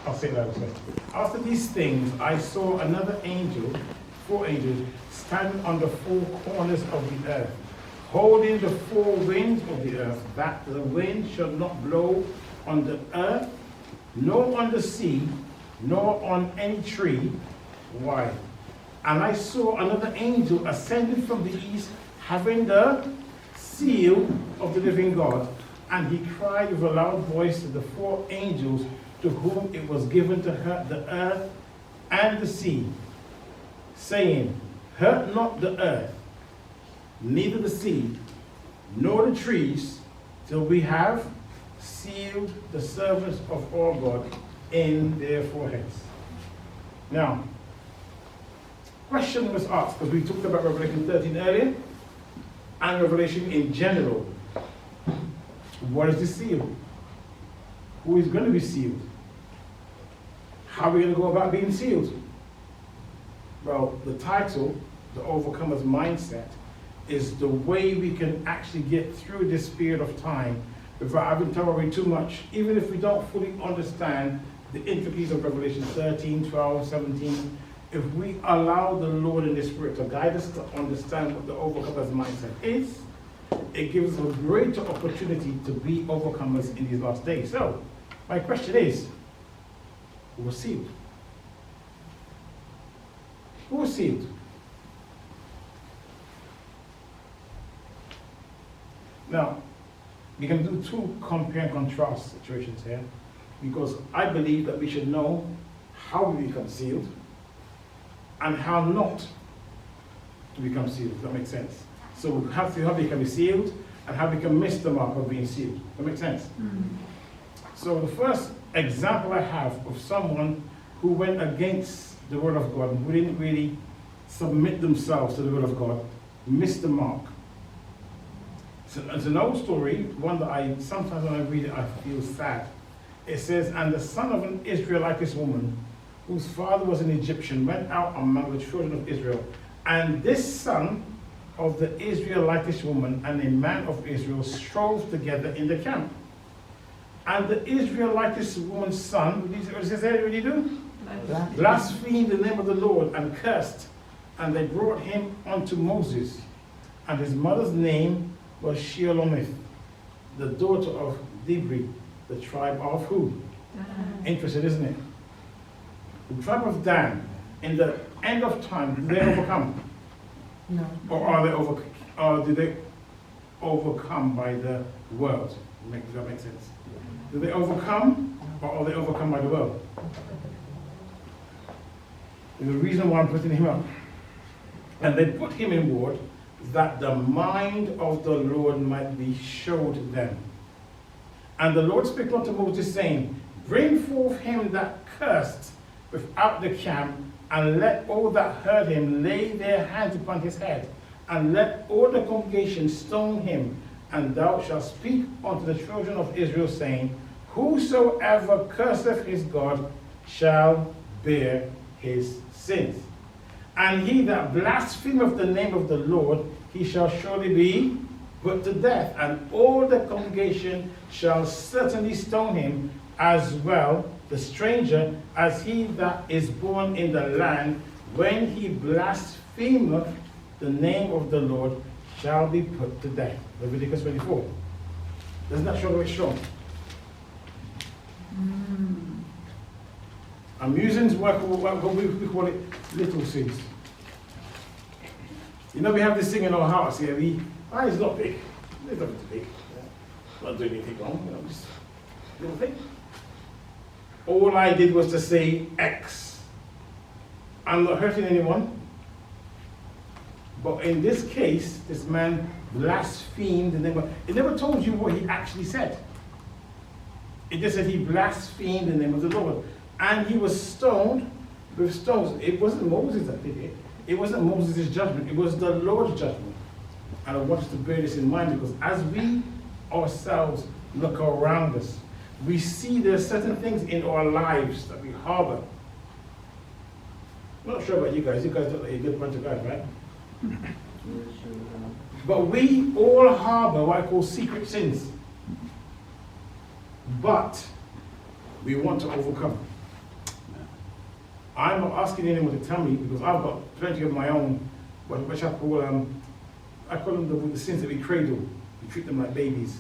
I'll say that again. After these things, I saw another angel, 4 angels, standing on the 4 corners of the earth, holding the 4 winds of the earth, that the wind should not blow on the earth, nor on the sea, nor on any tree. Why? And I saw another angel ascending from the east, having the seal of the living God. And he cried with a loud voice to the 4 angels to whom it was given to hurt the earth and the sea, saying, hurt not the earth, neither the sea, nor the trees, till we have sealed the servants of our God in their foreheads. Now, question was asked, because we talked about Revelation 13 earlier, and Revelation in general. What is the seal? Who is going to be sealed? How are we going to go about being sealed? Well, the title, The Overcomer's Mindset, is the way we can actually get through this period of time without having to worry too much, even if we don't fully understand the intricacies of Revelation 13, 12, 17. If we allow the Lord and the Spirit to guide us to understand what the overcomer's mindset is, it gives us a greater opportunity to be overcomers in these last days. So, my question is, who was sealed? Who was sealed? Now, we can do 2 compare and contrast situations here, because I believe that we should know how we become sealed and how not to become sealed. Does that make sense? So we have to how we can be sealed and how we can miss the mark of being sealed. Does that make sense? Mm-hmm. So the first example I have of someone who went against the word of God, who didn't really submit themselves to the word of God, missed the mark. So it's an old story, one that I sometimes when I read it I feel sad. It says, and the son of an Israelitish woman, whose father was an Egyptian, went out among the children of Israel. And this son of the Israelitish woman and a man of Israel strove together in the camp. And the Israelitish woman's son, what does he do? Blasphemed the name of the Lord and cursed. And they brought him unto Moses. And his mother's name was Shelomith, the daughter of Dibri, the tribe of who? Interesting, isn't it? The tribe of Dan. In the end of time, do they overcome? No. Or do they overcome by the world? Does that make sense? Do they overcome, or are they overcome by the world? There's a reason why I'm putting him up. And they put him in ward, that the mind of the Lord might be showed them. And the Lord spake unto Moses, saying, bring forth him that cursed without the camp, and let all that heard him lay their hands upon his head, and let all the congregation stone him. And thou shalt speak unto the children of Israel, saying, whosoever curseth his God shall bear his sins. And he that blasphemeth the name of the Lord, he shall surely be put to death. And all the congregation shall certainly stone him, as well the stranger as he that is born in the land, when he blasphemeth the name of the Lord, shall be put to death. Leviticus 24. Doesn't that show it's strong? I'm using what we call it little sins. You know, we have this thing in our house here. It's not big. It's not big. Not doing anything wrong. Just little thing. All I did was to say X. I'm not hurting anyone. But in this case, this man blasphemed the name of. It never told you what he actually said. It just said he blasphemed the name of the Lord. And he was stoned with stones. It wasn't Moses that did it. It wasn't Moses' judgment. It was the Lord's judgment. And I want us to bear this in mind, because as we ourselves look around us, we see there are certain things in our lives that we harbor. I'm not sure about you guys. You guys look like a good bunch of guys, right? But we all harbor what I call secret sins. But we want to overcome. I'm not asking anyone to tell me because I've got plenty of my own, which I call them the sins that we cradle. We treat them like babies.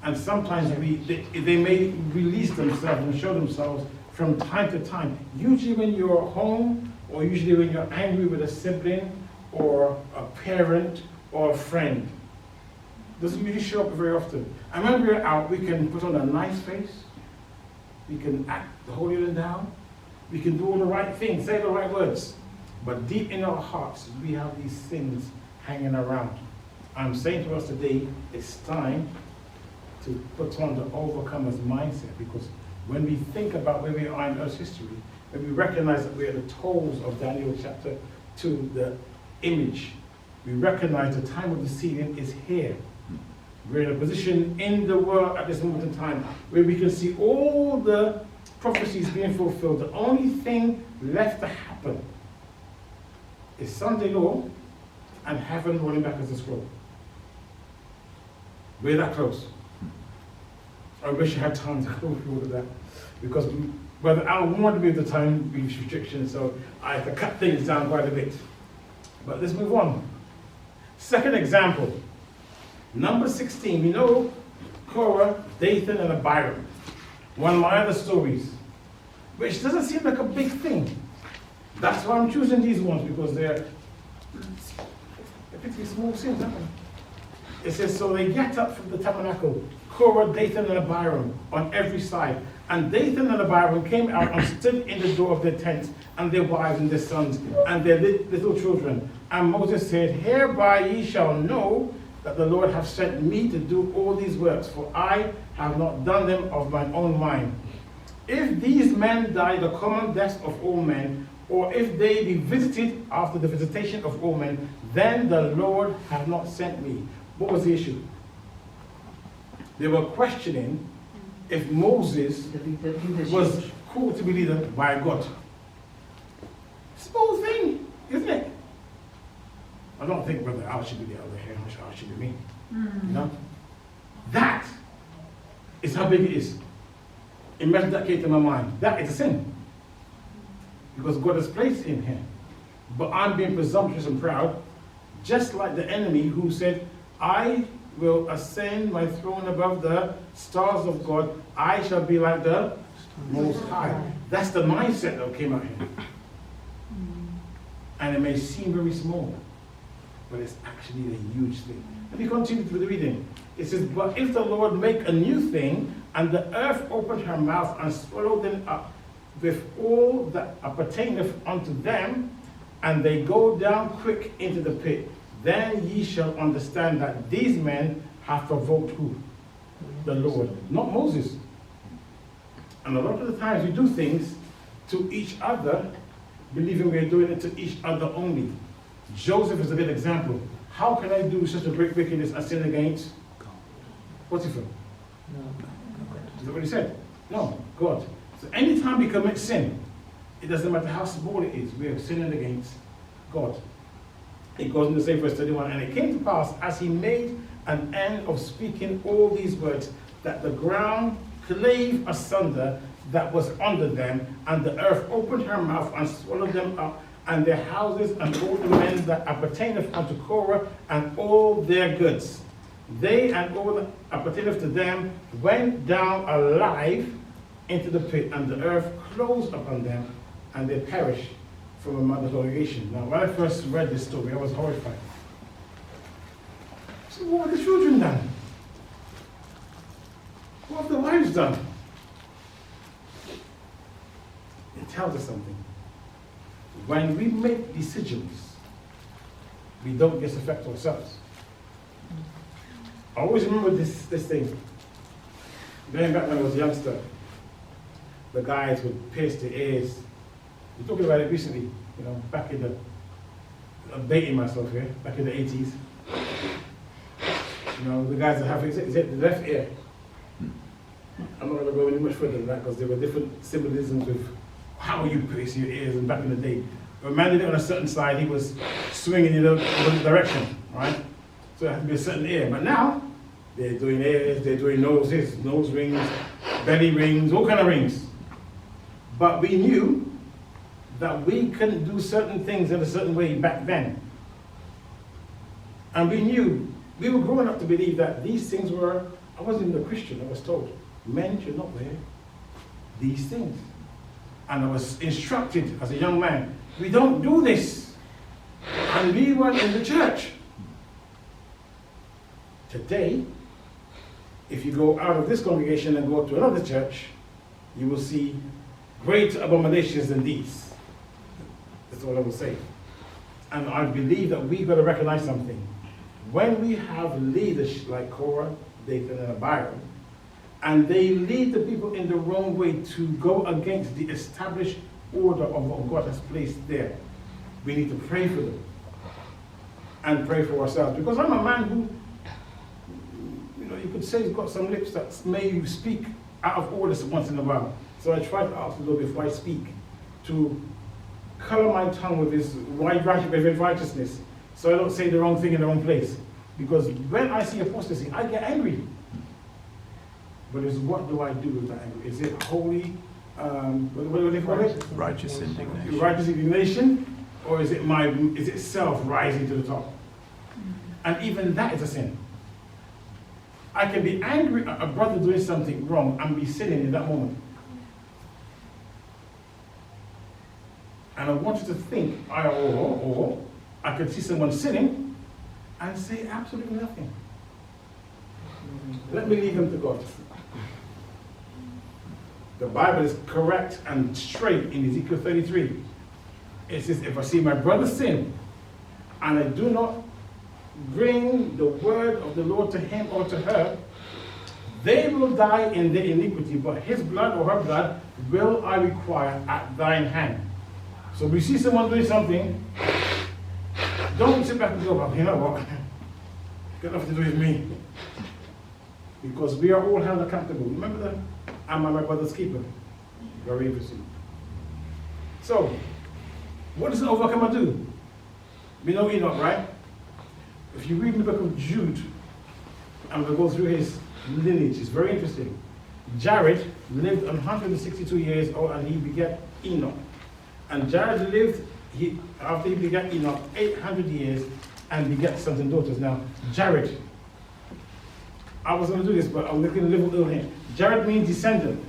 And sometimes they may release themselves and show themselves from time to time. Usually when you're at home, or usually when you're angry with a sibling, or a parent, or a friend. Doesn't really show up very often. And when we're out, we can put on a nice face. We can act holier than thou. We can do all the right things, say the right words. But deep in our hearts, we have these things hanging around. I'm saying to us today, it's time to put on the overcomer's mindset, because when we think about where we are in Earth's history, when we recognize that we're at the toes of Daniel chapter 2, the image, we recognize the time of the sealing is here. We're in a position in the world at this moment in time where we can see all the prophecies being fulfilled. The only thing left to happen is Sunday law and heaven rolling back as a scroll. We're that close. I wish I had time to go through all of that, because I don't want to be at the time with restrictions, so I have to cut things down quite a bit. But let's move on. Second example, number 16. We know Korah, Dathan, and Abiram. One of my other stories, which doesn't seem like a big thing. That's why I'm choosing these ones, because they're pretty small sins, aren't they? It says, so they get up from the tabernacle, Korah, Dathan, and Abiram on every side. And Dathan and Abiram came out and stood in the door of their tents, and their wives and their sons, and their little children. And Moses said, hereby ye shall know that the Lord hath sent me to do all these works, for I have not done them of mine own mind. If these men die the common death of all men, or if they be visited after the visitation of all men, then the Lord hath not sent me. What was the issue? They were questioning if Moses was called to be leader by God. Small thing, isn't it? I don't think Brother Al should be the other here, Al should be me. You know? That is how big it is. Imagine that came to my mind. That is a sin. Because God has placed him here. But I'm being presumptuous and proud, just like the enemy who said, I will ascend my throne above the stars of God. I shall be like the Most High. That's the mindset that came out here. And it may seem very small, but it's actually a huge thing. Let me continue with the reading. It says, but if the Lord make a new thing, and the earth opened her mouth and swallowed them up with all that appertaineth unto them, and they go down quick into the pit, then ye shall understand that these men have provoked who? The Lord, not Moses. And a lot of the times we do things to each other, believing we're doing it to each other only. Joseph is a good example. How can I do such a great wickedness and sin against Potiphar? Is that what he said? No, God. So anytime we commit sin, it doesn't matter how small it is, we are sinning against God. It goes in the same verse 31, and it came to pass, as he made an end of speaking all these words, that the ground clave asunder that was under them, and the earth opened her mouth and swallowed them up, and their houses, and all the men that appertaineth unto Korah, and all their goods. They and all that appertaineth to them went down alive into the pit, and the earth closed upon them, and they perished from among the congregation. Now, when I first read this story, I was horrified. So what have the children done? What have the wives done? It tells us something. When we make decisions, we don't just affect ourselves. I always remember this thing. Going back when I was a youngster, the guys would pierce their ears. We're talking about it recently, you know, back in the, I'm dating myself here, back in the 80s. You know, the guys that have, is it the left ear? I'm not going to go any much further than that, because there were different symbolisms with how you pierce your ears, and back in the day. When a man did it on a certain side, he was swinging in a direction, right? So it had to be a certain ear. But now, they're doing ears, they're doing noses, nose rings, belly rings, all kind of rings. But we knew that we couldn't do certain things in a certain way back then. And we were growing up to believe that these things were, I wasn't even a Christian, I was told, men should not wear these things. And I was instructed as a young man, we don't do this. And we were in the church. Today, if you go out of this congregation and go to another church, you will see greater abominations than these. That's all I will say. And I believe that we've got to recognize something. When we have leaders like Korah, Dathan, and Abiram, and they lead the people in the wrong way to go against the established order of what God has placed there, we need to pray for them and pray for ourselves. Because I'm a man who, you could say he's got some lips that may speak out of order once in a while. So I try to ask the Lord before I speak to color my tongue with his righteousness, so I don't say the wrong thing in the wrong place. Because when I see apostasy, I get angry. But what do I do with that anger? Is it holy, what do they call it? Righteous indignation. Righteous indignation? Or is it self rising to the top? And even that is a sin. I can be angry at a brother doing something wrong and be sinning in that moment. And I want you to think, or I could see someone sinning and say absolutely nothing. Let me leave them to God. The Bible is correct and straight in Ezekiel 33. It says, if I see my brother sin, and I do not bring the word of the Lord to him or to her, they will die in their iniquity, but his blood or her blood will I require at thine hand. So if we see someone doing something, don't sit back and go, well, you know what, got nothing to do with me. Because we are all held accountable. Remember that? I'm my brother's keeper. Very interesting. So, what does an overcomer do? We know Enoch, right? If you read the book of Jude, and we'll go through his lineage, it's very interesting. Jared lived 162 years old and he begat Enoch. And Jared lived, after he begat Enoch, 800 years and begat sons and daughters. Now, Jared, I was going to do this, but I'm looking a little here. Jared means descendant.